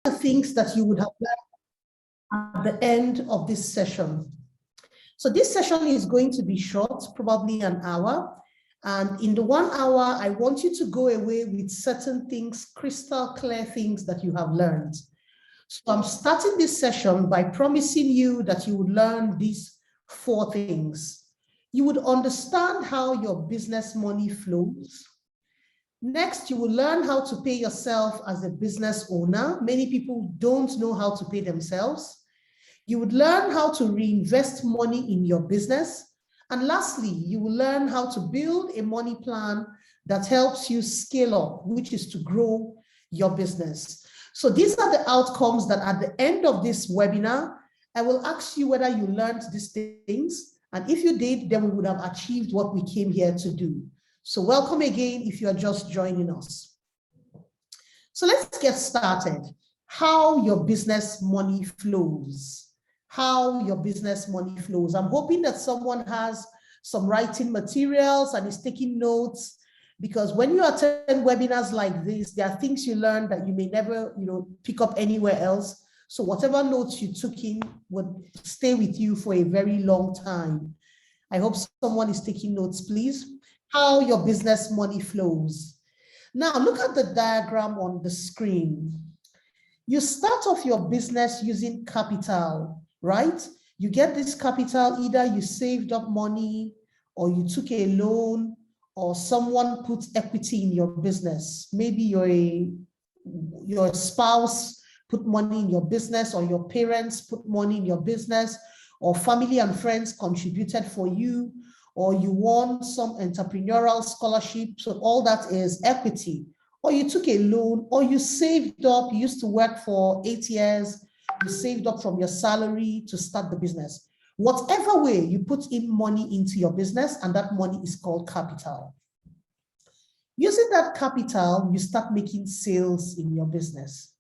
the things that you would have learned at the end of this session? So this session is going to be short, probably an hour. And in the 1 hour, I want you to go away with certain things, crystal clear things that you have learned. So I'm starting this session by promising you that you would learn these 4 things. You would understand how your business money flows. Next, you will learn how to pay yourself as a business owner. Many people don't know how to pay themselves. You would learn how to reinvest money in your business. And lastly, you will learn how to build a money plan that helps you scale up, which is to grow your business. So these are the outcomes that at the end of this webinar, I will ask you whether you learned these things. And if you did, then we would have achieved what we came here to do. So welcome again if you are just joining us. So let's get started. How your business money flows. How your business money flows. I'm hoping that someone has some writing materials and is taking notes, because when you attend webinars like this, there are things you learn that you may never, pick up anywhere else. So whatever notes you took in would stay with you for a very long time. I hope someone is taking notes, please. How your business money flows. Now look at the diagram on the screen. You start off your business using capital, right? You get this capital, either you saved up money or you took a loan or someone put equity in your business. Maybe your spouse put money in your business, or your parents put money in your business, or family and friends contributed for you, or you won some entrepreneurial scholarship. So all that is equity. Or you took a loan, or you saved up, you used to work for 8 years, you saved up from your salary to start the business. Whatever way, you put in money into your business, and that money is called capital. Using that capital, you start making sales in your business.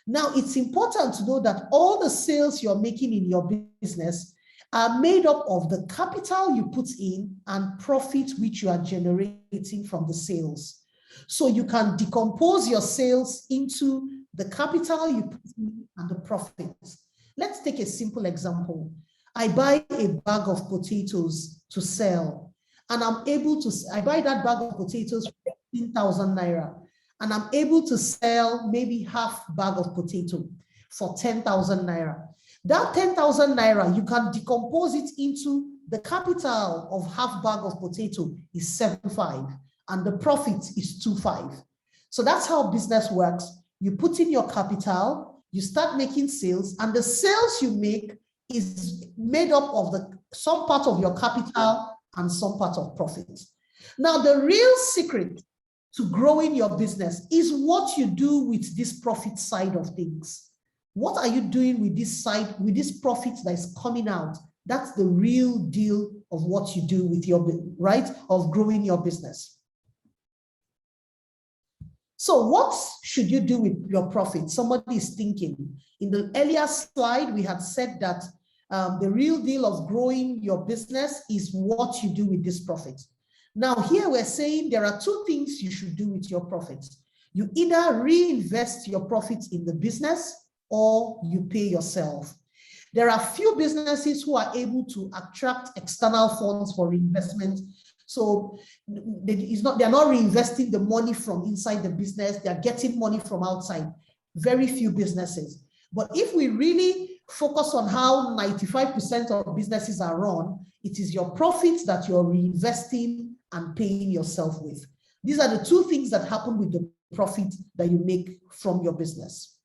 Now, it's important to know that all the sales you're making in your business are made up of the capital you put in and profit which you are generating from the sales. So you can decompose your sales into the capital you put in and the profits. Let's take a simple example. I buy a bag of potatoes to sell, and I buy that bag of potatoes for 15,000 naira, and I'm able to sell maybe half bag of potato for 10,000 naira. That 10,000 naira, you can decompose it into the capital of half bag of potato is 7.5, and the profit is 2.5. So that's how business works. You put in your capital, you start making sales, and the sales you make is made up of some part of your capital and some part of profit. Now, the real secret to growing your business is what you do with this profit side of things. What are you doing with this side, with this profit that is coming out? That's the real deal of what you do with your, right, of growing your business. So what should you do with your profit? Somebody is thinking. In the earlier slide, we had said that the real deal of growing your business is what you do with this profit. Now here we're saying there are 2 things you should do with your profits. You either reinvest your profits in the business or you pay yourself. There are few businesses who are able to attract external funds for reinvestment. So they're not reinvesting the money from inside the business, they're getting money from outside. Very few businesses. But if we really focus on how 95% of businesses are run, it is your profits that you're reinvesting and paying yourself with. These are the 2 things that happen with the profit that you make from your business.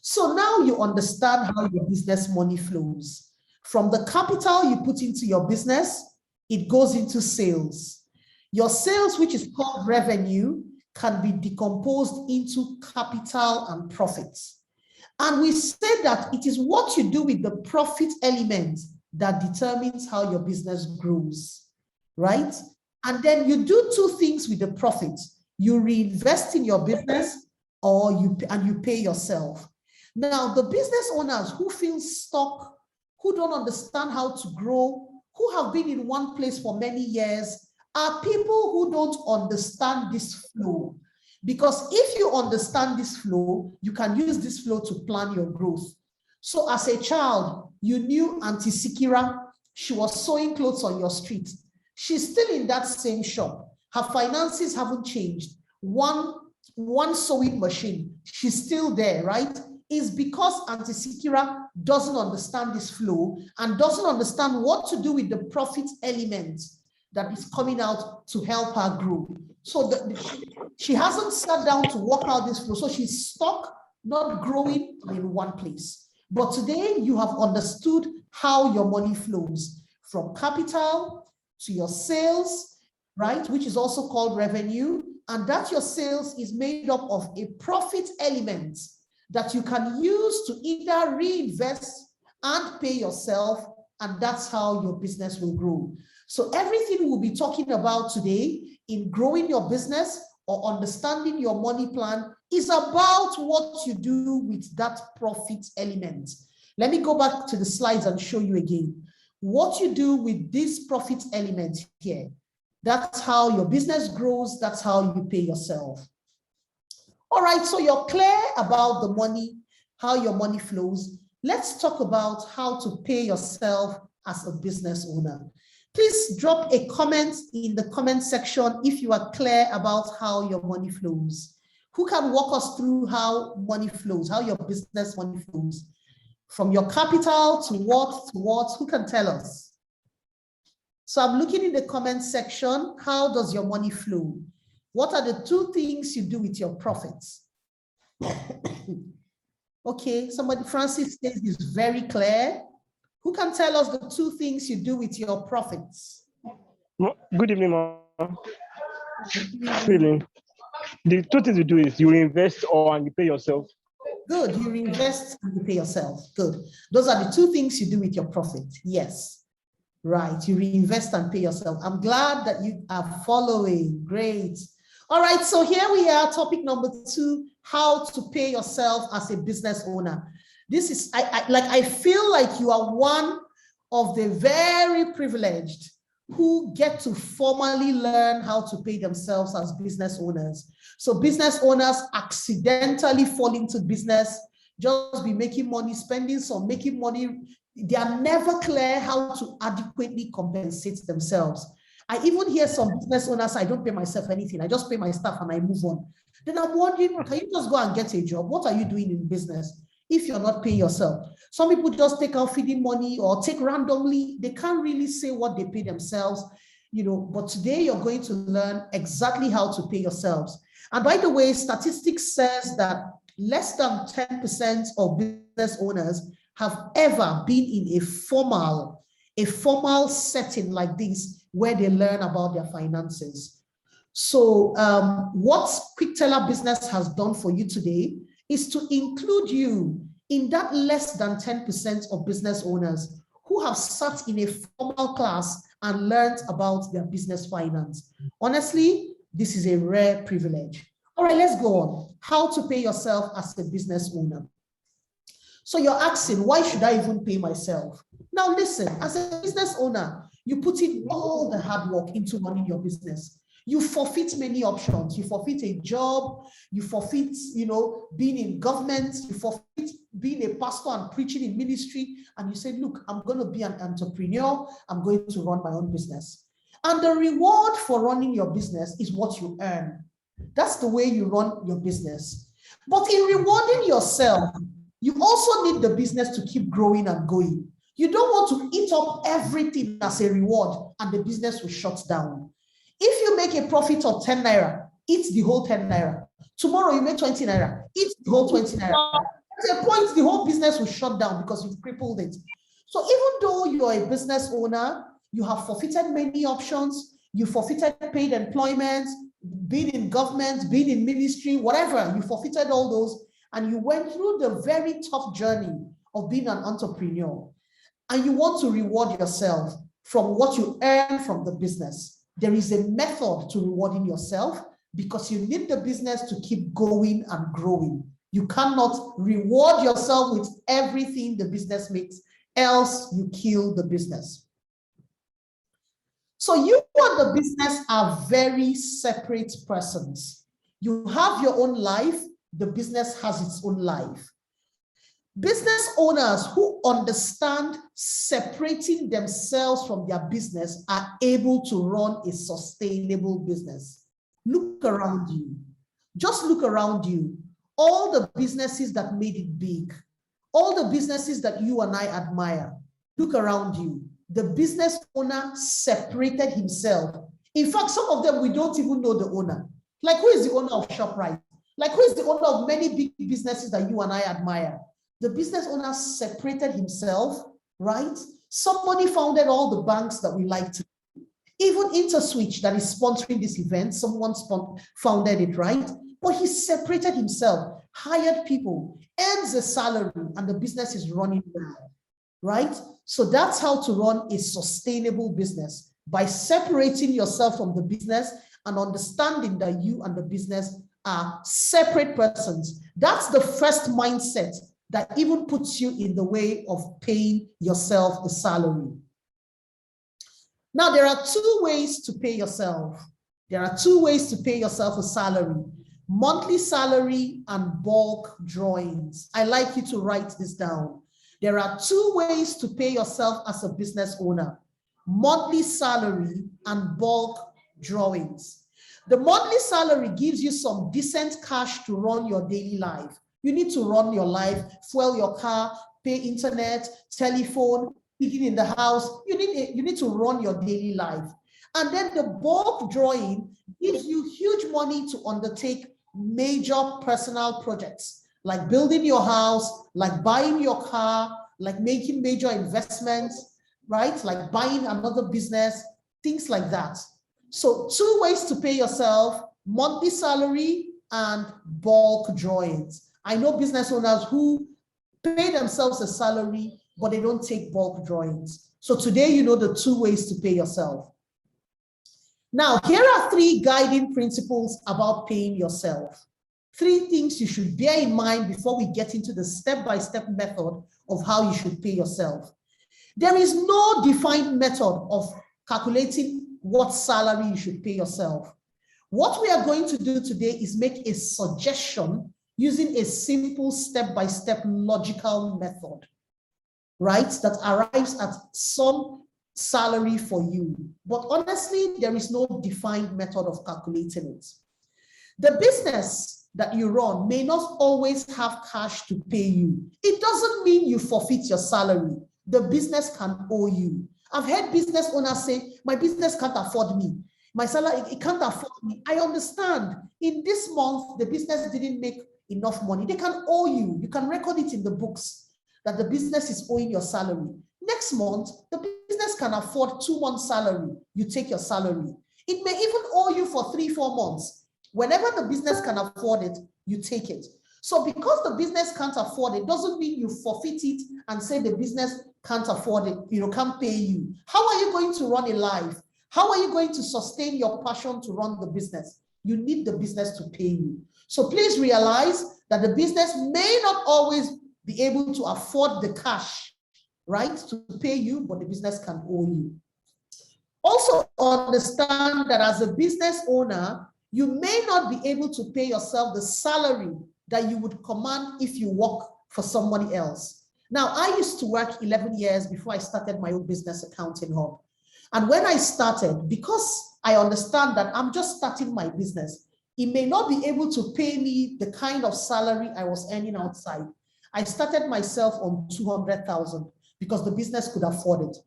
So now you understand how your business money flows. From the capital you put into your business, it goes into sales. Your sales, which is called revenue, can be decomposed into capital and profits. And we said that it is what you do with the profit element that determines how your business grows, right? And then you do 2 things with the profit. You reinvest in your business, or you pay yourself. Now, the business owners who feel stuck, who don't understand how to grow, who have been in one place for many years, are people who don't understand this flow. Because if you understand this flow, you can use this flow to plan your growth. So as a child, you knew Auntie Sikira, she was sewing clothes on your street. She's still in that same shop. Her finances haven't changed. One sewing machine, she's still there, right? Is because Auntie Sikira doesn't understand this flow and doesn't understand what to do with the profit element that is coming out to help her grow. So she hasn't sat down to work out this flow. So she's stuck, not growing in one place. But today you have understood how your money flows from capital to your sales, right? Which is also called revenue. And that your sales is made up of a profit element that you can use to either reinvest and pay yourself. And that's how your business will grow. So everything we'll be talking about today in growing your business or understanding your money plan is about what you do with that profit element. Let me go back to the slides and show you again. What you do with this profit element here, that's how your business grows, that's how you pay yourself. All right, so you're clear about the money, how your money flows. Let's talk about how to pay yourself as a business owner. Please drop a comment in the comment section if you are clear about how your money flows. Who can walk us through how money flows, how your business money flows? From your capital to what? Who can tell us? So I'm looking in the comment section. How does your money flow? What are the two things you do with your profits? Okay, somebody, Francis says is very clear. Who can tell us the two things you do with your profits? Good evening, ma'am. Good evening. The two things you do is you invest or you pay yourself. Good, you invest and you pay yourself. Good. Those are the two things you do with your profit. Yes, right. You reinvest and pay yourself. I'm glad that you are following. Great. All right, so here we are, topic number 2, how to pay yourself as a business owner. This is, I feel like you are one of the very privileged who get to formally learn how to pay themselves as business owners. So business owners accidentally fall into business, just be making money, spending some, making money. They are never clear how to adequately compensate themselves. I even hear some business owners, I don't pay myself anything. I just pay my staff and I move on. Then I'm wondering, can you just go and get a job? What are you doing in business if you're not paying yourself? Some people just take out feeding money or take randomly. They can't really say what they pay themselves, but today you're going to learn exactly how to pay yourselves. And by the way, statistics says that less than 10% of business owners have ever been in a formal setting like this where they learn about their finances. So what Quick Teller Business has done for you today is to include you in that less than 10% of business owners who have sat in a formal class and learned about their business finance. Honestly, this is a rare privilege. All right, let's go on. How to pay yourself as a business owner. So you're asking, why should I even pay myself? Now listen, as a business owner, you put in all the hard work into running your business. You forfeit many options. You forfeit a job, you forfeit, being in government, you forfeit being a pastor and preaching in ministry, and you say, look, I'm going to be an entrepreneur, I'm going to run my own business. And the reward for running your business is what you earn. That's the way you run your business. But in rewarding yourself, you also need the business to keep growing and going. You don't want to eat up everything as a reward and the business will shut down. If you make a profit of 10 naira, eat the whole 10 naira. Tomorrow you make 20 naira, eat the whole 20 naira. At a point, the whole business will shut down because you've crippled it. So even though you're a business owner, you have forfeited many options, you forfeited paid employment, being in government, being in ministry, whatever, you forfeited all those, and you went through the very tough journey of being an entrepreneur, and you want to reward yourself from what you earn from the business. There is a method to rewarding yourself because you need the business to keep going and growing. You cannot reward yourself with everything the business makes, else you kill the business. So you and the business are very separate persons. You have your own life, the business has its own life. Business owners who understand separating themselves from their business are able to run a sustainable business. Look around you. Just look around you. All the businesses that made it big, all the businesses that you and I admire, look around you. The business owner separated himself. In fact, some of them, we don't even know the owner. Like, who is the owner of ShopRite? Like, who is the owner of many big businesses that you and I admire? The business owner separated himself, right? Somebody founded all the banks that we like to. Even InterSwitch that is sponsoring this event, someone founded it, right? But he separated himself, hired people, earns a salary, and the business is running well, right? So that's how to run a sustainable business, by separating yourself from the business and understanding that you and the business are separate persons. That's the first mindset that even puts you in the way of paying yourself a salary. Now, there are two ways to pay yourself. There are two ways to pay yourself a salary: monthly salary and bulk drawings. I like you to write this down. There are two ways to pay yourself as a business owner: monthly salary and bulk drawings. The monthly salary gives you some decent cash to run your daily life. You need to run your life, fuel your car, pay internet, telephone, eating in the house. You need to run your daily life. And then the bulk drawing gives you huge money to undertake major personal projects, like building your house, like buying your car, like making major investments, right? Like buying another business, things like that. So two ways to pay yourself: monthly salary and bulk drawings. I know business owners who pay themselves a salary, but they don't take bulk drawings. So today, you know the two ways to pay yourself. Now, here are three guiding principles about paying yourself. Three things you should bear in mind before we get into the step-by-step method of how you should pay yourself. There is no defined method of calculating what salary you should pay yourself. What we are going to do today is make a suggestion using a simple step-by-step logical method, right, that arrives at some salary for you. But honestly, there is no defined method of calculating it. The business that you run may not always have cash to pay you. It doesn't mean you forfeit your salary. The business can owe you. I've heard business owners say, my business can't afford me. My salary, it can't afford me. I understand. In this month, the business didn't make enough money. They can owe you. You can record it in the books that the business is owing your salary. Next month, the business can afford 2 months' salary. You take your salary. It may even owe you for 3-4 months. Whenever the business can afford it, you take it. So because the business can't afford it, doesn't mean you forfeit it and say the business can't afford it, can't pay you. How are you going to run a life? How are you going to sustain your passion to run the business? You need the business to pay you. So please realize that the business may not always be able to afford the cash, right, to pay you, but the business can owe you. Also understand that as a business owner, you may not be able to pay yourself the salary that you would command if you work for somebody else. Now, I used to work 11 years before I started my own business, Accounting Hub. And when I started, because I understand that I'm just starting my business, it may not be able to pay me the kind of salary I was earning outside. I started myself on 200,000 because the business could afford it.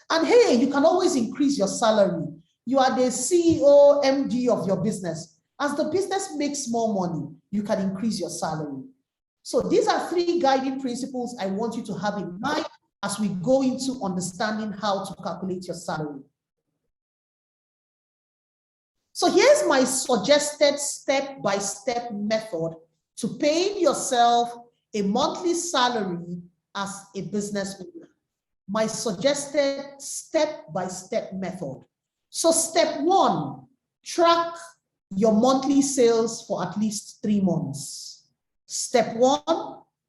And hey, you can always increase your salary. You are the CEO, MD of your business. As the business makes more money, you can increase your salary. So these are 3 guiding principles I want you to have in mind as we go into understanding how to calculate your salary. So here's my suggested step-by-step method to paying yourself a monthly salary as a business owner. My suggested step-by-step method. So step 1, track your monthly sales for at least 3 months. Step 1,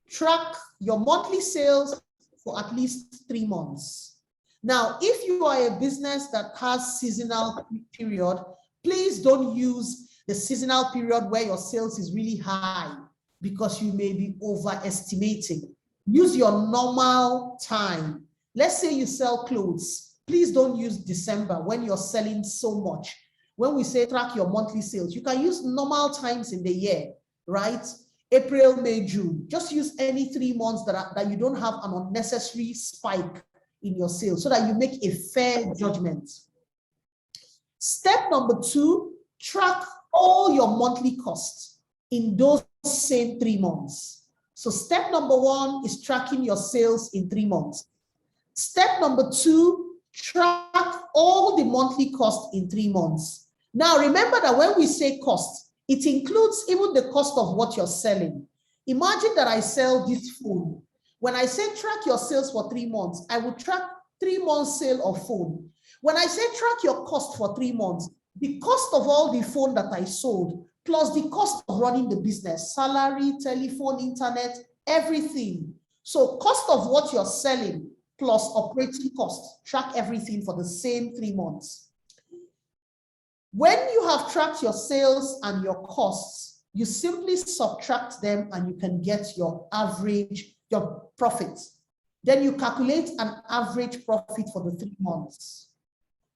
track your monthly sales for at least 3 months. Now, if you are a business that has seasonal period, please don't use the seasonal period where your sales is really high because you may be overestimating. Use your normal time. Let's say you sell clothes. Please don't use December when you're selling so much. When we say track your monthly sales, you can use normal times in the year, right? April, May, June. Just use any 3 months that you don't have an unnecessary spike in your sales so that you make a fair judgment. Step number 2, track all your monthly costs in those same 3 months. So step number 1 is tracking your sales in 3 months. Step number 2, track all the monthly costs in 3 months. Now, remember that when we say cost, it includes even the cost of what you're selling. Imagine that I sell this phone. When I say track your sales for 3 months, I will track 3 months sale of phone. When I say track your cost for 3 months, the cost of all the phone that I sold, plus the cost of running the business, salary, telephone, internet, everything. So cost of what you're selling plus operating costs, track everything for the same 3 months. When you have tracked your sales and your costs, you simply subtract them and you can get your average, your profits. Then you calculate an average profit for the 3 months.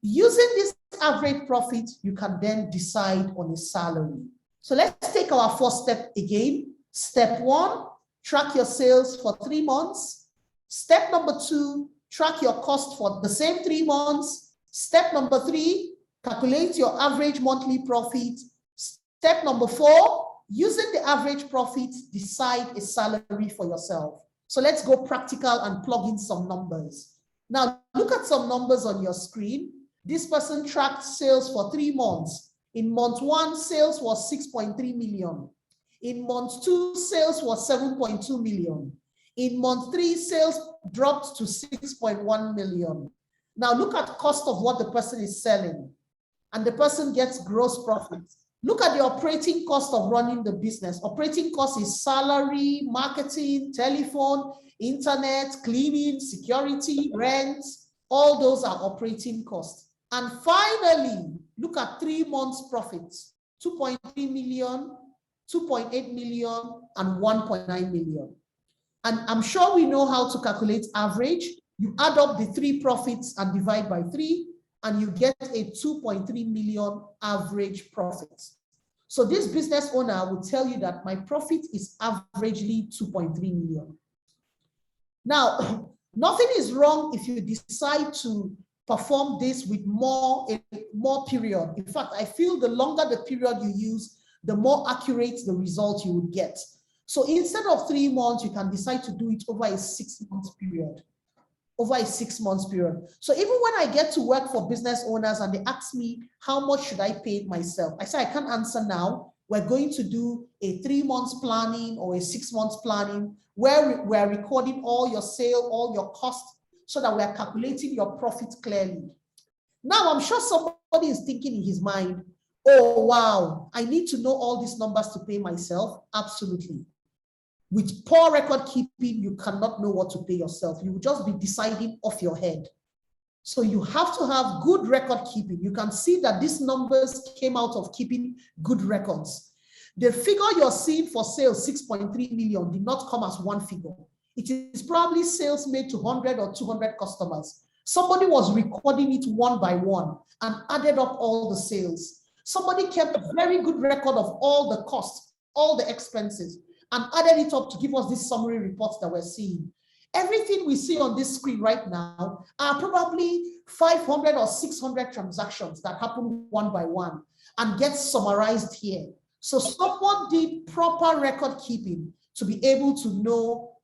Using this average profit, you can then decide on a salary. So let's take our first step again. Step 1, track your sales for 3 months. Step number 2, track your cost for the same 3 months. Step number 3, calculate your average monthly profit. Step number 4, using the average profit, decide a salary for yourself. So let's go practical and plug in some numbers. Now, look at some numbers on your screen. This person tracked sales for 3 months. In month 1, sales was 6.3 million. In month 2, sales was 7.2 million. In month 3, sales dropped to 6.1 million. Now look at cost of what the person is selling, and the person gets gross profit. Look at the operating cost of running the business. Operating cost is salary, marketing, telephone, internet, cleaning, security, rent. All those are operating costs. And finally, look at 3 months profits, 2.3 million, 2.8 million, and 1.9 million. And I'm sure we know how to calculate average. You add up the 3 profits and divide by 3, and you get a 2.3 million average profit. So this business owner will tell you that my profit is averagely 2.3 million. Now, nothing is wrong if you decide to perform this with more period. In fact, I feel the longer the period you use, the more accurate the result you would get. So instead of 3 months, you can decide to do it over a 6 months period. Over a 6 months period. So even when I get to work for business owners and they ask me, how much should I pay myself? I say, I can't answer now. We're going to do a 3 months planning or a 6 months planning where we're recording all your sale, all your costs, so that we're calculating your profit clearly. Now, I'm sure somebody is thinking in his mind, oh, wow, I need to know all these numbers to pay myself. Absolutely. With poor record keeping, you cannot know what to pay yourself. You will just be deciding off your head. So you have to have good record keeping. You can see that these numbers came out of keeping good records. The figure you're seeing for sales, 6.3 million, did not come as one figure. It is probably sales made to 100 or 200 customers. Somebody was recording it one by one and added up all the sales. Somebody kept a very good record of all the costs, all the expenses, and added it up to give us these summary reports that we're seeing. Everything we see on this screen right now are probably 500 or 600 transactions that happen one by one and get summarized here. So someone did proper record keeping to be able to know,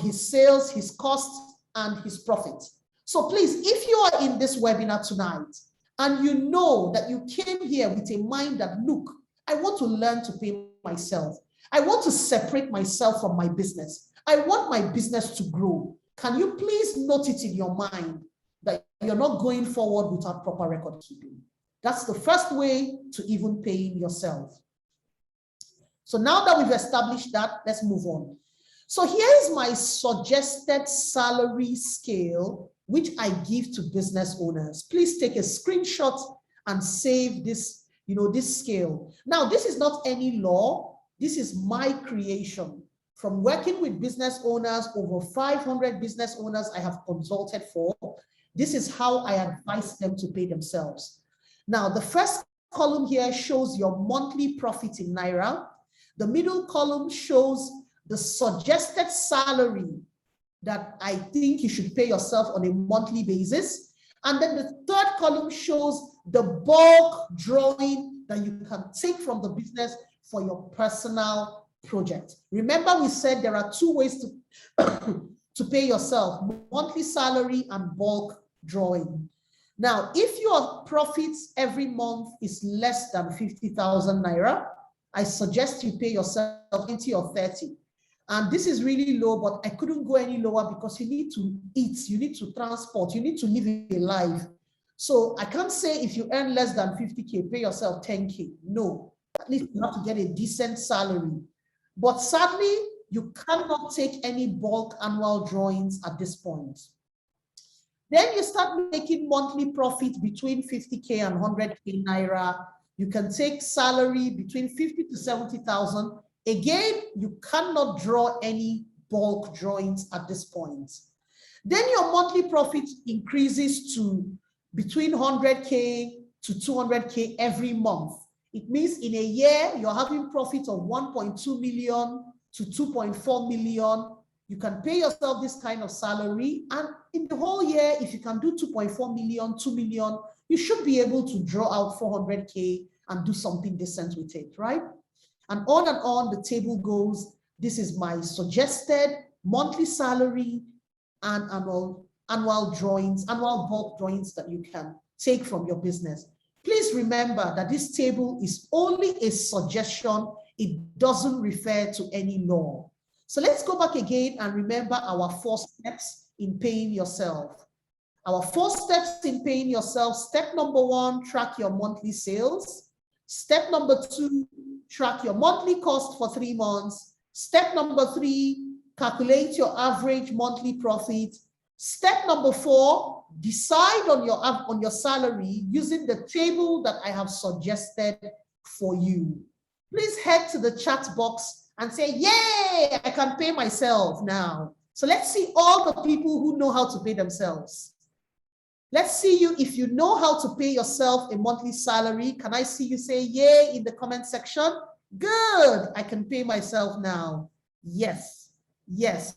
his sales, his costs, and his profits. So please, if you are in this webinar tonight and you know that you came here with a mind that, look, I want to learn to pay myself. I want to separate myself from my business. I want my business to grow. Can you please note it in your mind that you're not going forward without proper record keeping? That's the first way to even paying yourself. So now that we've established that, let's move on. So here's my suggested salary scale, which I give to business owners. Please take a screenshot and save this this scale. Now, this is not any law. This is my creation. From working with business owners, over 500 business owners I have consulted for, this is how I advise them to pay themselves. Now, the first column here shows your monthly profit in Naira. The middle column shows the suggested salary that I think you should pay yourself on a monthly basis. And then the third column shows the bulk drawing that you can take from the business for your personal project. Remember, we said there are two ways to pay yourself: monthly salary and bulk drawing. Now, if your profits every month is less than 50,000 Naira, I suggest you pay yourself 20 or 30. And this is really low, but I couldn't go any lower because you need to eat, you need to transport, you need to live a life. So I can't say if you earn less than 50K, pay yourself 10K. No, at least you have to get a decent salary. But sadly, you cannot take any bulk annual drawings at this point. Then you start making monthly profit between 50K and 100K Naira. You can take salary between 50 to 70,000. Again, you cannot draw any bulk drawings at this point. Then your monthly profit increases to between 100K to 200K every month. It means in a year, you're having profit of 1.2 million to 2.4 million. You can pay yourself this kind of salary. And in the whole year, if you can do 2.4 million, 2 million, you should be able to draw out 400K and do something decent with it, right? And on the table goes. This is my suggested monthly salary and annual drawings, annual bulk drawings that you can take from your business. Please remember that this table is only a suggestion. It doesn't refer to any law. So let's go back again and remember our 4 steps in paying yourself. Our 4 steps in paying yourself. Step number 1, track your monthly sales. Step number 2, track your monthly cost for 3 months. Step number 3, calculate your average monthly profit. Step number 4, decide on your salary using the table that I have suggested for you. Please head to the chat box and say, yay, I can pay myself now. So let's see all the people who know how to pay themselves. Let's see you if you know how to pay yourself a monthly salary. Can I see you say yay in the comment section? Good, I can pay myself now. Yes,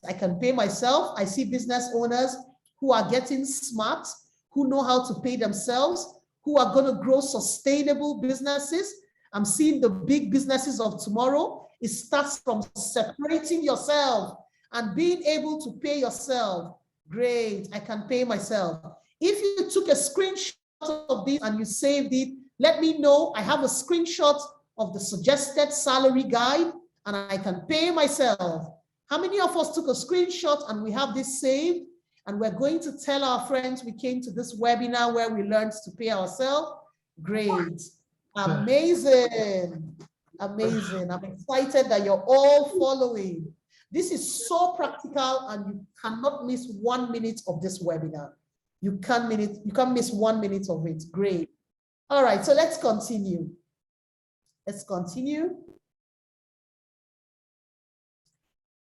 I can pay myself. I see business owners who are getting smart, who know how to pay themselves, who are going to grow sustainable businesses. I'm seeing the big businesses of tomorrow. It starts from separating yourself and being able to pay yourself. Great, I can pay myself. If you took a screenshot of this and you saved it, let me know. I have a screenshot of the suggested salary guide and I can pay myself. How many of us took a screenshot and we have this saved? And we're going to tell our friends we came to this webinar where we learned to pay ourselves? Great. Amazing. Amazing. I'm excited that you're all following. This is so practical and you cannot miss 1 minute of this webinar. You can't miss 1 minute of it. Great. All right, so let's continue. Let's continue.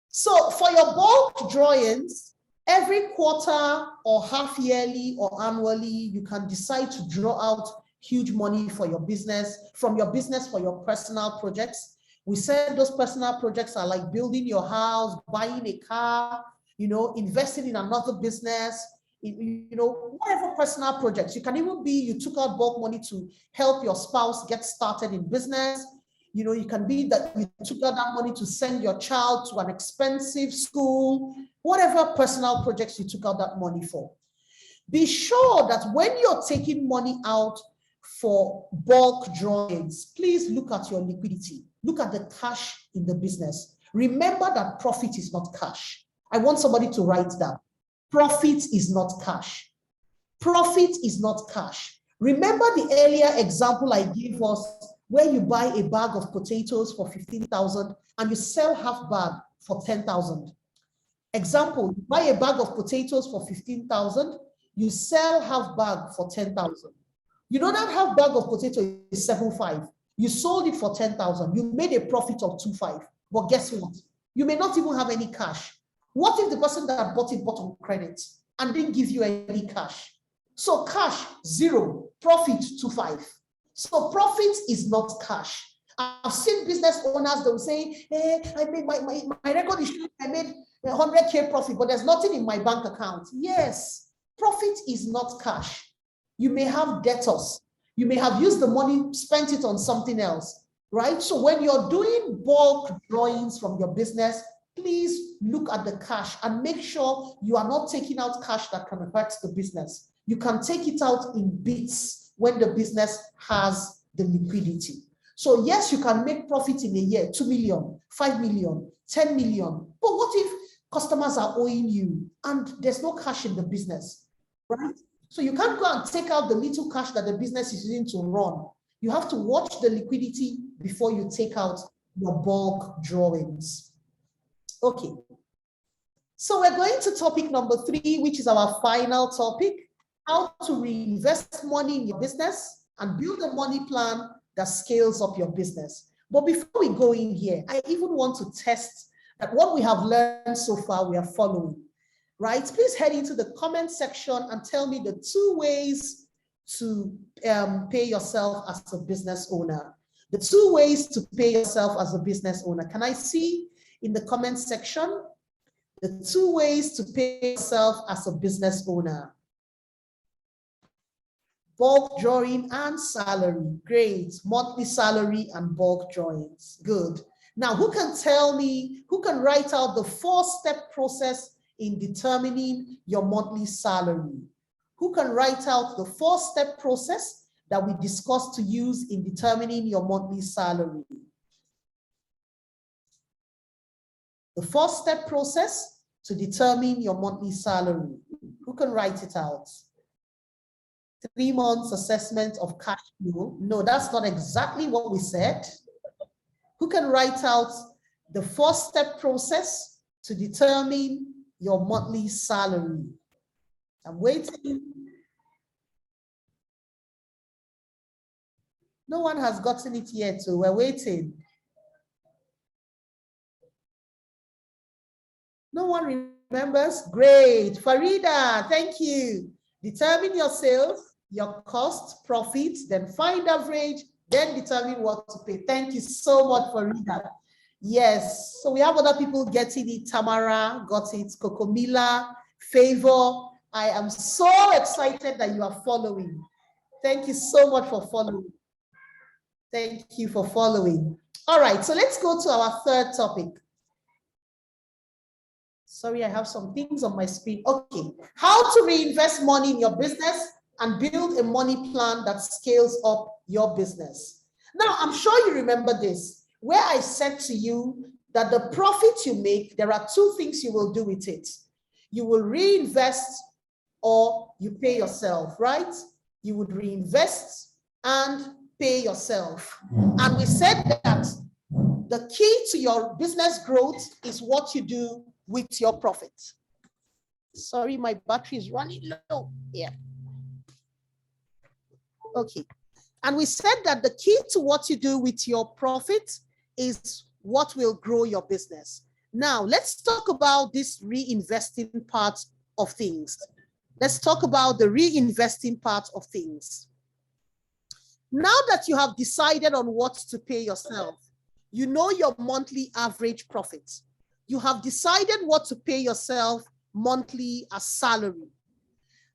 So for your bulk drawings, every quarter or half yearly or annually, you can decide to draw out huge money for your business, from your business for your personal projects. We said those personal projects are like building your house, buying a car, investing in another business, whatever personal projects. You can even be, you took out bulk money to help your spouse get started in business. You can be that you took out that money to send your child to an expensive school, whatever personal projects you took out that money for. Be sure that when you're taking money out for bulk drawings, please look at your liquidity. Look at the cash in the business. Remember that profit is not cash. I want somebody to write that. Profit is not cash. Profit is not cash. Remember the earlier example I gave us where you buy a bag of potatoes for 15,000 and you sell half bag for 10,000. Example, you buy a bag of potatoes for 15,000, you sell half bag for 10,000. You know that half bag of potato is 7.5. You sold it for 10,000. You made a profit of 2.5. But guess what? You may not even have any cash. What if the person that bought it bought on credit and didn't give you any cash? So cash, 0. Profit, 2.5. So profit is not cash. I've seen business owners, they'll say, hey, I made my record is showing I made 100K profit, but there's nothing in my bank account. Yes, profit is not cash. You may have debtors. You may have used the money, spent it on something else, right? So when you're doing bulk drawings from your business, please look at the cash and make sure you are not taking out cash that can hurt the business. You can take it out in bits when the business has the liquidity. So yes, you can make profit in a year, 2 million, 5 million, 10 million. But what if customers are owing you and there's no cash in the business, right? So you can't go and take out the little cash that the business is using to run. You have to watch the liquidity before you take out your bulk drawings. Okay. So we're going to topic number 3, which is our final topic, how to reinvest money in your business and build a money plan that scales up your business. But before we go in here, I even want to test that what we have learned so far we are following, right? Please head into the comment section and tell me the 2 ways to pay yourself as a business owner. The 2 ways to pay yourself as a business owner. Can I see in the comment section the 2 ways to pay yourself as a business owner? Bulk drawing and salary. Great. Monthly salary and bulk drawings. Good. Now, who can tell me, who can write out the 4-step process in determining your monthly salary? Who can write out the 4-step process that we discussed to use in determining your monthly salary? The 4-step process to determine your monthly salary. Who can write it out? 3 months assessment of cash flow. No, that's not exactly what we said. Who can write out the 4-step process to determine your monthly salary? I'm waiting. No one has gotten it yet, so we're waiting. No one remembers? Great. Farida, thank you. Determine your sales, your cost, profits, then find average, then determine what to pay. Thank you so much, Farida. Yes, so we have other people getting it. Tamara got it, Kokomila, Favor. I am so excited that you are following. Thank you so much for following. Thank you for following. All right, so let's go to our 3rd topic. Sorry, I have some things on my screen. Okay, how to reinvest money in your business and build a money plan that scales up your business. Now, I'm sure you remember this, where I said to you that the profit you make, there are 2 things you will do with it. You will reinvest or you pay yourself, right? You would reinvest and pay yourself. And we said that the key to your business growth is what you do with your profit. Sorry, my battery is running low. Yeah. Okay. And we said that the key to what you do with your profit is what will grow your business. Now, let's talk about this reinvesting part of things. Let's talk about the reinvesting part of things. Now that you have decided on what to pay yourself, you know your monthly average profit. You have decided what to pay yourself monthly as salary.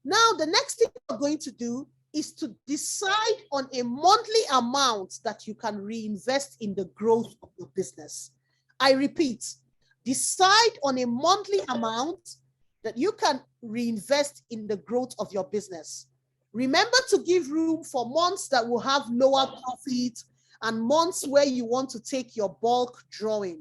Now, the next thing you're going to do is to decide on a monthly amount that you can reinvest in the growth of your business. I repeat, decide on a monthly amount that you can reinvest in the growth of your business. Remember to give room for months that will have lower profit and months where you want to take your bulk drawing.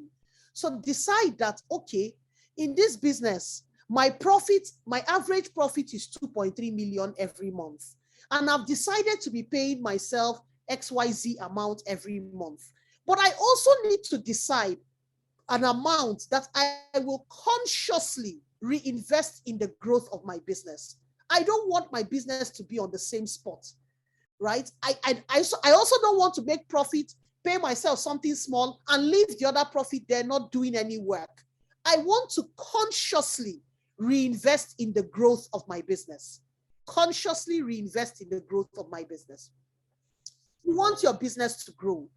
So decide that, okay, in this business, my profit, my average profit is 2.3 million every month. And I've decided to be paying myself XYZ amount every month. But I also need to decide an amount that I will consciously reinvest in the growth of my business. I don't want my business to be on the same spot. right? I also don't want to make profit, pay myself something small, and leave the other profit there not doing any work. I want to consciously reinvest in the growth of my business. Consciously reinvest in the growth of my business. You want your business to grow.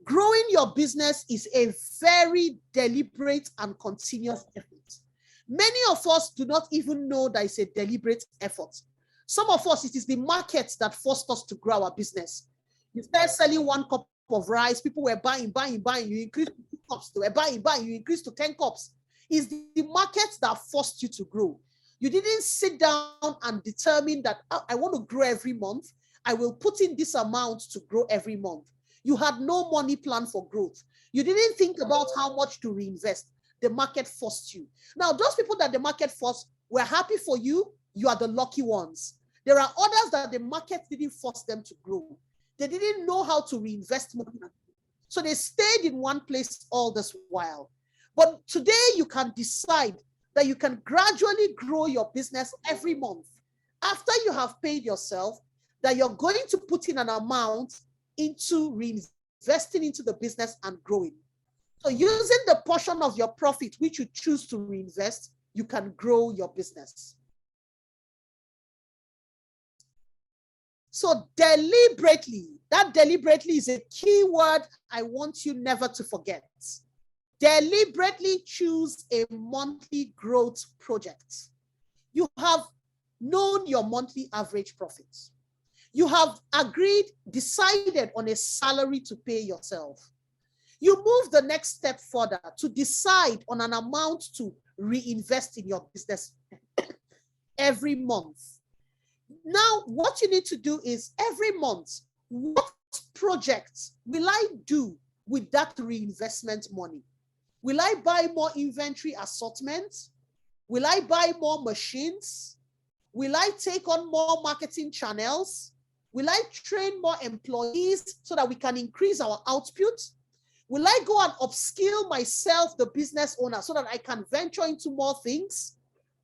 Growing your business is a very deliberate and continuous effort. Many of us do not even know that it's a deliberate effort. Some of us, it is the market that forced us to grow our business. You start selling 1 cup of rice, people were buying, you increase to 2 cups, they were buying, you increase to 10 cups. It's the market that forced you to grow. You didn't sit down and determine that I want to grow every month. I will put in this amount to grow every month. You had no money plan for growth. You didn't think about how much to reinvest. The market forced you. Now, those people that the market forced, we're happy for you. You are the lucky ones. There are others that the market didn't force them to grow. They didn't know how to reinvest money. So they stayed in one place all this while. But today you can decide that you can gradually grow your business every month. After you have paid yourself, that you're going to put in an amount into reinvesting into the business and growing. So using the portion of your profit which you choose to reinvest, you can grow your business. So deliberately, that deliberately is a key word I want you never to forget. Deliberately choose a monthly growth project. You have known your monthly average profits. You have decided on a salary to pay yourself. You move the next step further to decide on an amount to reinvest in your business every month. Now, what you need to do is every month, what projects will I do with that reinvestment money? Will I buy more inventory assortment? Will I buy more machines? Will I take on more marketing channels? Will I train more employees so that we can increase our output? Will I go and upskill myself, the business owner, so that I can venture into more things?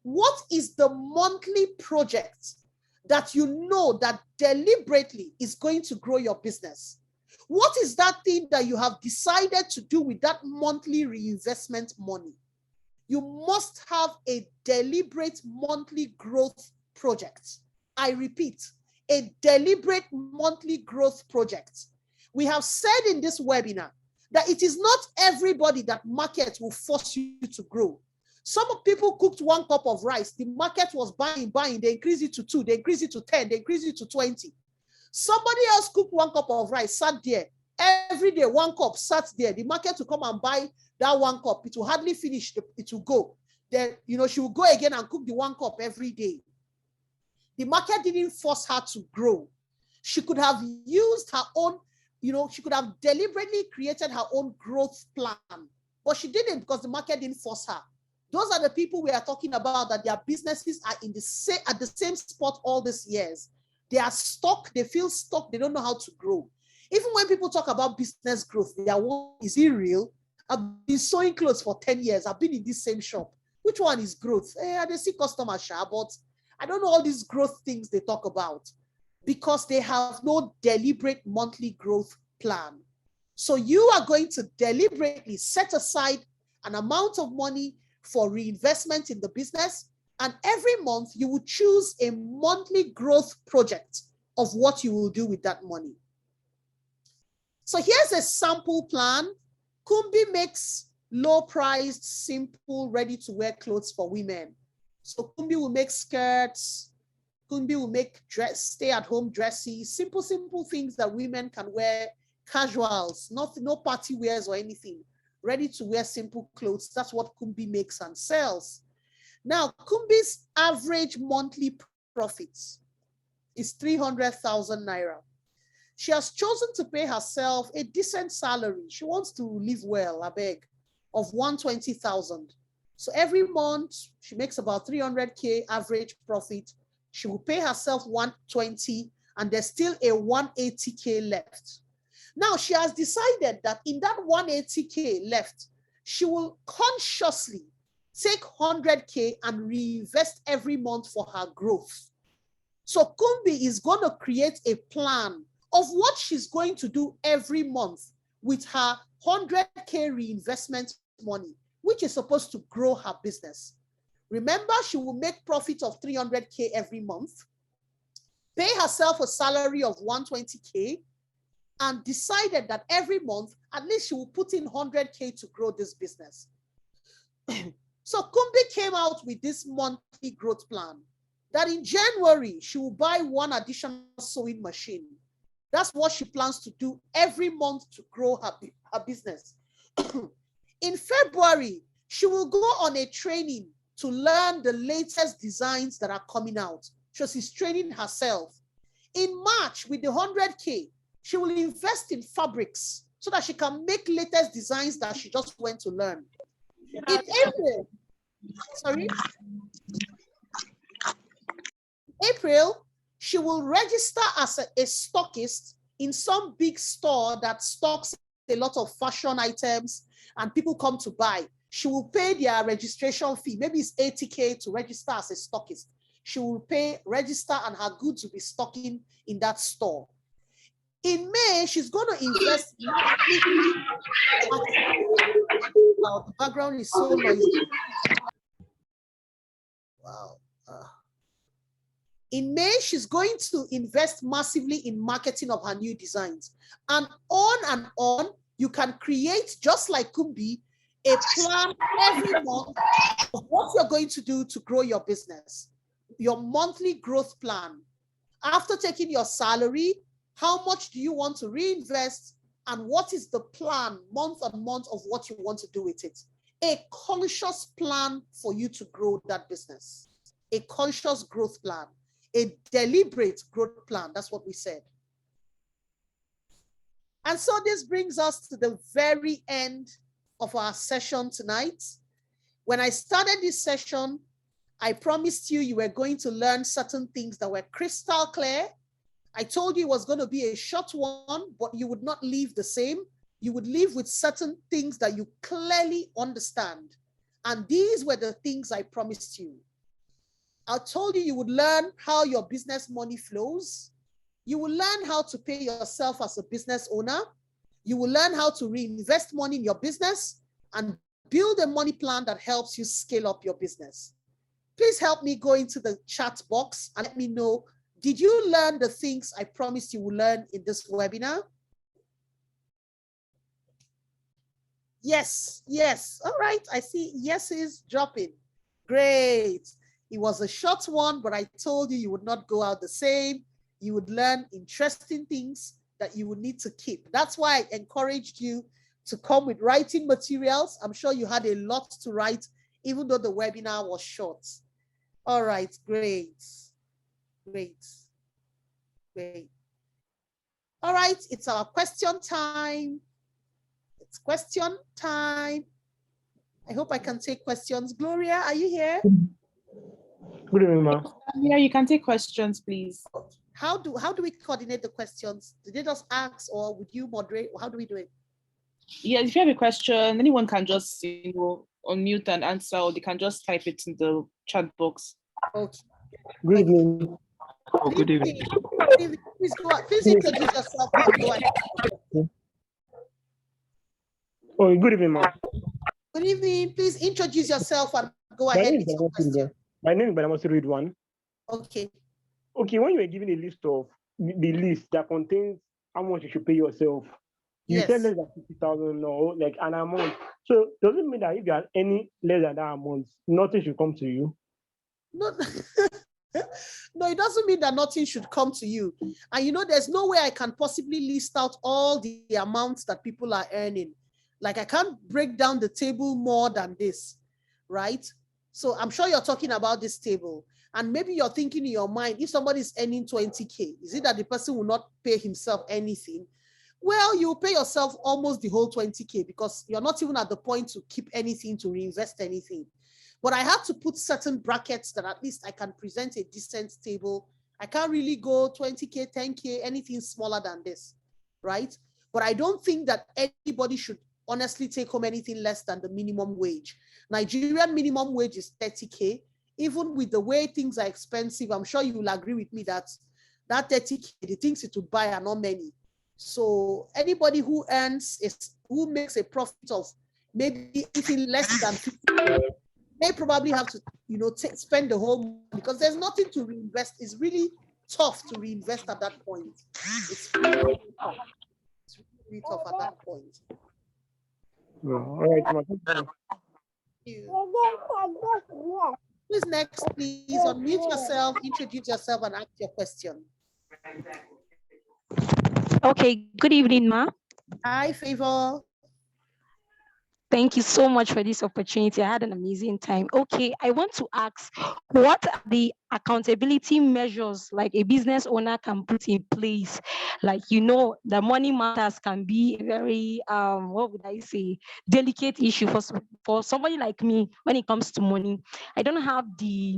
What is the monthly project that you know that deliberately is going to grow your business? What is that thing that you have decided to do with that monthly reinvestment money? You must have a deliberate monthly growth project. I repeat, a deliberate monthly growth project. We have said in this webinar that it is not everybody that market will force you to grow. Some people cooked 1 cup of rice. The market was buying. They increased it to 2. They increased it to 10. They increased it to 20. Somebody else cooked 1 cup of rice, sat there. Every day, 1 cup sat there. The market will come and buy that 1 cup. It will hardly finish. It will go. Then, she will go again and cook the 1 cup every day. The market didn't force her to grow. She could have used her own, she could have deliberately created her own growth plan, but she didn't because the market didn't force her. Those are the people we are talking about, that their businesses are at the same spot all these years. They are stuck. They feel stuck. They don't know how to grow. Even when people talk about business growth, they are, is it real? I've been sewing clothes for 10 years. I've been in this same shop. Which one is growth? They see customers, but I don't know all these growth things they talk about, because they have no deliberate monthly growth plan. So you are going to deliberately set aside an amount of money for reinvestment in the business, and every month you will choose a monthly growth project of what you will do with that money. So here's a sample plan. Kumbi makes low-priced, simple, ready-to-wear clothes for women. So Kumbi will make skirts. Kumbi will make stay-at-home dresses, simple things that women can wear, casuals, no party wears or anything. Ready to wear simple clothes. That's what Kumbi makes and sells. Now, Kumbi's average monthly profits is 300,000 naira. She has chosen to pay herself a decent salary. She wants to live well, I beg, of 120,000. So every month she makes about 300K average profit. She will pay herself 120, and there's still a 180K left. Now, she has decided that in that 180K left, she will consciously take 100K and reinvest every month for her growth. So Kumbi is going to create a plan of what she's going to do every month with her 100K reinvestment money, which is supposed to grow her business. Remember, she will make profit of 300K every month, pay herself a salary of 120K, and decided that every month, at least she will put in 100K to grow this business. So Kumbi came out with this monthly growth plan that in January, she will buy one additional sewing machine. That's what she plans to do every month to grow her business. In February, she will go on a training to learn the latest designs that are coming out. So she's training herself. In March, with the 100K, she will invest in fabrics so that she can make latest designs that she just went to learn. In April, she will register as a stockist in some big store that stocks a lot of fashion items and people come to buy. She will pay their registration fee. Maybe it's 80K to register as a stockist. She will register, and her goods will be stocking in that store. In May, she's going to invest. Wow, the background is so noisy. Wow. In May, she's going to invest massively in marketing of her new designs. And on, you can create, just like Kumbi, a plan every month of what you're going to do to grow your business, your monthly growth plan. After taking your salary, how much do you want to reinvest, and what is the plan month on month of what you want to do with it? A conscious plan for you to grow that business, a conscious growth plan, a deliberate growth plan. That's what we said. And so this brings us to the very end of our session tonight. When I started this session, I promised you were going to learn certain things that were crystal clear. I told you it was going to be a short one, but you would not leave the same. You would leave with certain things that you clearly understand. And these were the things I promised you. I told you would learn how your business money flows. You will learn how to pay yourself as a business owner. You will learn how to reinvest money in your business and build a money plan that helps you scale up your business. Please help me go into the chat box and let me know, did you learn the things I promised you would learn in this webinar? Yes, yes. All right, I see yeses dropping. Great. It was a short one, but I told you would not go out the same. You would learn interesting things that you would need to keep. That's why I encouraged you to come with writing materials. I'm sure you had a lot to write, even though the webinar was short. All right, great. Great. Great. All right, it's our question time. It's question time. I hope I can take questions. Gloria, are you here? Good evening, ma'am. Yeah, you can take questions, please. How do we coordinate the questions? Did they just ask, or would you moderate? How do we do it? Yeah, if you have a question, anyone can just unmute and answer, or they can just type it in the chat box. Okay. Good evening. Oh, good evening. Good evening. Please go ahead. Please introduce yourself. Go ahead. Oh, good evening, ma'am. Good evening. Please introduce yourself and go ahead with your question. My name is Badamasi Ridwan. Okay. Okay, when you were given a list of the list that contains how much you should pay yourself, you said less than 50,000 or like an amount. So does it mean that if you are any less than that amount, nothing should come to you? No, no, it doesn't mean that nothing should come to you. And you know, there's no way I can possibly list out all the amounts that people are earning. Like I can't break down the table more than this, right? So I'm sure you're talking about this table. And maybe you're thinking in your mind, if somebody is earning 20K, is it that the person will not pay himself anything? Well, you pay yourself almost the whole 20K because you're not even at the point to keep anything, to reinvest anything. But I have to put certain brackets that at least I can present a decent table. I can't really go 20K, 10K, anything smaller than this, right? But I don't think that anybody should honestly take home anything less than the minimum wage. Nigerian minimum wage is 30K. even with the way things are expensive, I'm sure you will agree with me that 30K, the things it would buy are not many. So anybody who who makes a profit of maybe anything less than 50K, may probably have to, spend the whole money, because there's nothing to reinvest. It's really tough to reinvest at that point. It's really tough. It's really tough at that point. All right. Thank you. Who's next, please? Unmute yourself, introduce yourself, and ask your question. Okay, good evening, Ma. Hi, Favor. Thank you so much for this opportunity. I had an amazing time. Okay, I want to ask, what are the accountability measures like a business owner can put in place? Like, the money matters can be a very, what would I say, delicate issue for somebody like me when it comes to money. I don't have the